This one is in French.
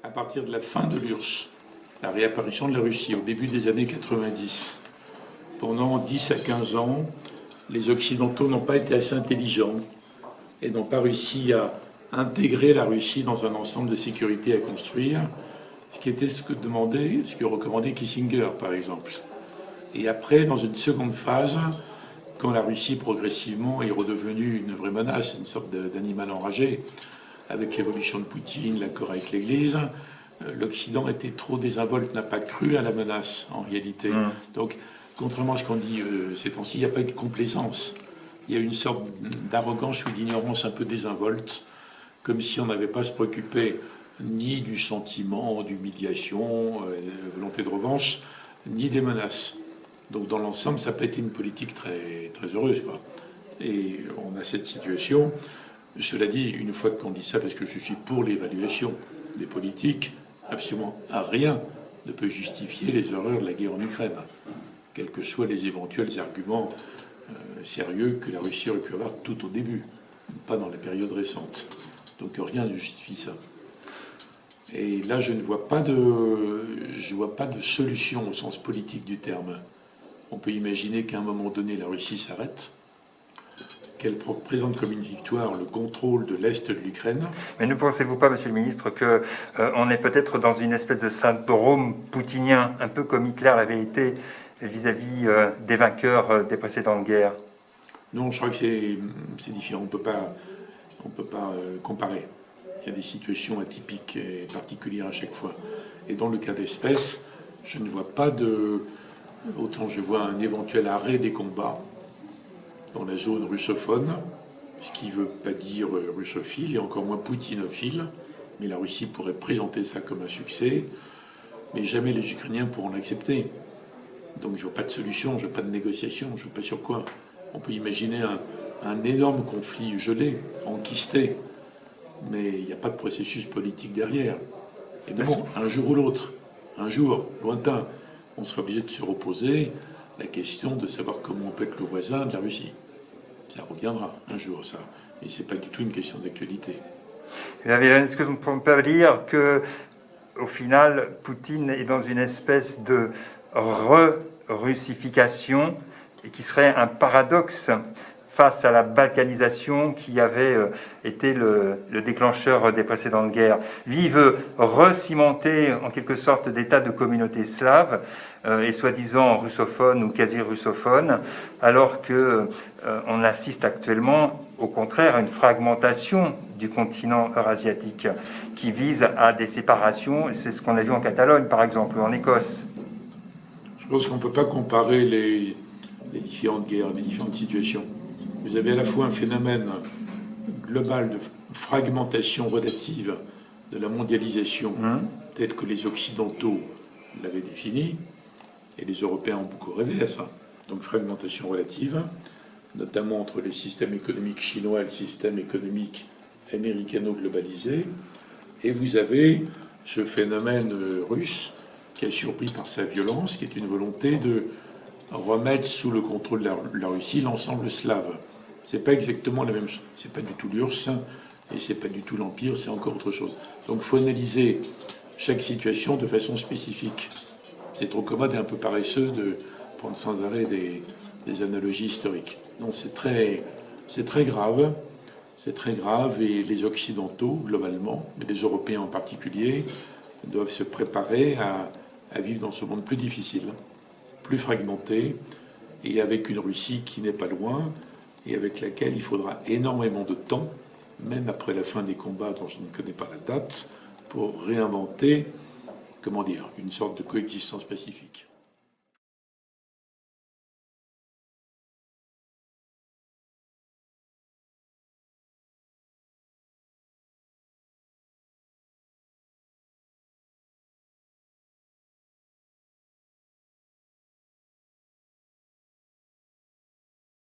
à partir de la fin de l'URSS, la réapparition de la Russie au début des années 90, pendant 10 à 15 ans, les Occidentaux n'ont pas été assez intelligents et n'ont pas réussi à intégrer la Russie dans un ensemble de sécurité à construire, ce qui était ce que recommandait Kissinger, par exemple. Et après, dans une seconde phase, quand la Russie progressivement est redevenue une vraie menace, une sorte d'animal enragé, avec l'évolution de Poutine, l'accord avec l'Église, l'Occident était trop désinvolte, n'a pas cru à la menace en réalité. Donc, contrairement à ce qu'on dit ces temps-ci, il n'y a pas eu de complaisance. Il y a une sorte d'arrogance ou d'ignorance un peu désinvolte, comme si on n'avait pas à se préoccuper ni du sentiment, d'humiliation, volonté de revanche, ni des menaces. Donc dans l'ensemble, ça n'a pas été une politique très, très heureuse, quoi. Et on a cette situation. Cela dit, une fois qu'on dit ça, parce que je suis pour l'évaluation des politiques, absolument rien ne peut justifier les horreurs de la guerre en Ukraine, quels que soient les éventuels arguments sérieux que la Russie aurait pu avoir tout au début, pas dans les périodes récentes. Donc rien ne justifie ça. Et là, je ne vois pas de solution au sens politique du terme. On peut imaginer qu'à un moment donné, la Russie s'arrête, qu'elle présente comme une victoire le contrôle de l'Est de l'Ukraine. Mais ne pensez-vous pas, Monsieur le Ministre, qu'on est peut-être dans une espèce de syndrome poutinien, un peu comme Hitler l'avait été vis-à-vis des vainqueurs des précédentes guerres? Non, je crois que c'est différent. On peut pas comparer. Il y a des situations atypiques et particulières à chaque fois. Et dans le cas d'espèce, je ne vois pas autant je vois un éventuel arrêt des combats dans la zone russophone, ce qui ne veut pas dire russophile et encore moins poutinophile, mais la Russie pourrait présenter ça comme un succès, mais jamais les Ukrainiens pourront l'accepter. Donc je ne vois pas de solution, je ne vois pas de négociation, je ne vois pas sur quoi. On peut imaginer un énorme conflit gelé, enquisté, mais il n'y a pas de processus politique derrière. Et bon, un jour ou l'autre, un jour lointain, on sera obligé de se reposer la question de savoir comment on peut être le voisin de la Russie. Ça reviendra un jour, ça. Et ce n'est pas du tout une question d'actualité. Est-ce que vous pouvez dire que, au final, Poutine est dans une espèce de re-russification et qui serait un paradoxe face à la balkanisation qui avait été le déclencheur des précédentes guerres? Lui, il veut recimenter en quelque sorte des tas de communautés slaves et soi-disant russophones ou quasi-russophones, alors qu'on assiste actuellement, au contraire, à une fragmentation du continent eurasiatique qui vise à des séparations. C'est ce qu'on a vu en Catalogne, par exemple, ou en Écosse. Je pense qu'on ne peut pas comparer les différentes guerres, les différentes situations. Vous avez à la fois un phénomène global de fragmentation relative de la mondialisation, tel que les Occidentaux l'avaient défini, et les Européens ont beaucoup rêvé à ça. Donc fragmentation relative, notamment entre le système économique chinois et le système économique américano-globalisé. Et vous avez ce phénomène russe qui est surpris par sa violence, qui est une volonté de remettre sous le contrôle de la Russie l'ensemble slave. C'est pas exactement la même chose. C'est pas du tout l'URSS et c'est pas du tout l'Empire, c'est encore autre chose. Donc il faut analyser chaque situation de façon spécifique. C'est trop commode et un peu paresseux de prendre sans arrêt des analogies historiques. Non, c'est très grave. C'est très grave et les Occidentaux, globalement, mais les Européens en particulier, doivent se préparer à vivre dans ce monde plus difficile, plus fragmenté, et avec une Russie qui n'est pas loin, et avec laquelle il faudra énormément de temps, même après la fin des combats dont je ne connais pas la date, pour réinventer, comment dire, une sorte de coexistence pacifique.